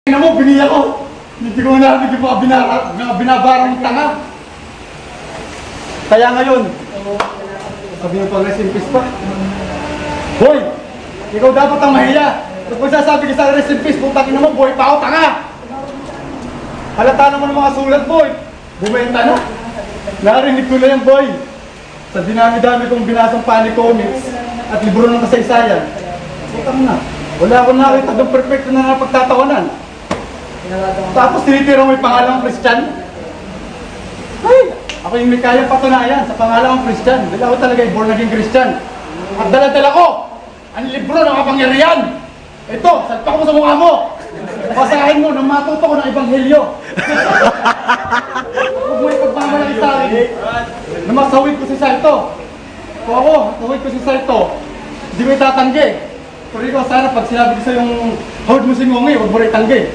Ano mo, biniya ko. Hindi ko na hindi ko binabarang tanga. Kaya ngayon, sabi mo pag rest in peace pa. Boy, ikaw dapat ang mahiya. Tapos magsasabi ka sa rest in peace, putang ina mo, boy, pa ako tanga. Halata naman ng mga sulat, boy. Bumenta na. Narinig ko na yan, boy. Sa dinami-dami kong binasang Funny Comics at libro ng kasaysayan. Putang na. Wala akong nakita ng perfecto na napagtatawanan. Tapos tinitira mo yung pangalang Christian. Ay, ako yung may kaya patunayan sa pangalang Christian. Dahil ako talaga yung born again Christian. At dala-dala ko ang libro ng kapangyarihan. Ito, salpa ko sa mukha mo. Basahin mo nang matuto ko ng ebanghelyo. Huwag mo ipagmamalaki sa akin na masawid ko si Saito. Kung ako, masawid ko si Saito, hindi mo itatanggi. Pero ikaw sana pag sinabi ko sa yung hold mo si Ngongi, huwag mo rin itanggi.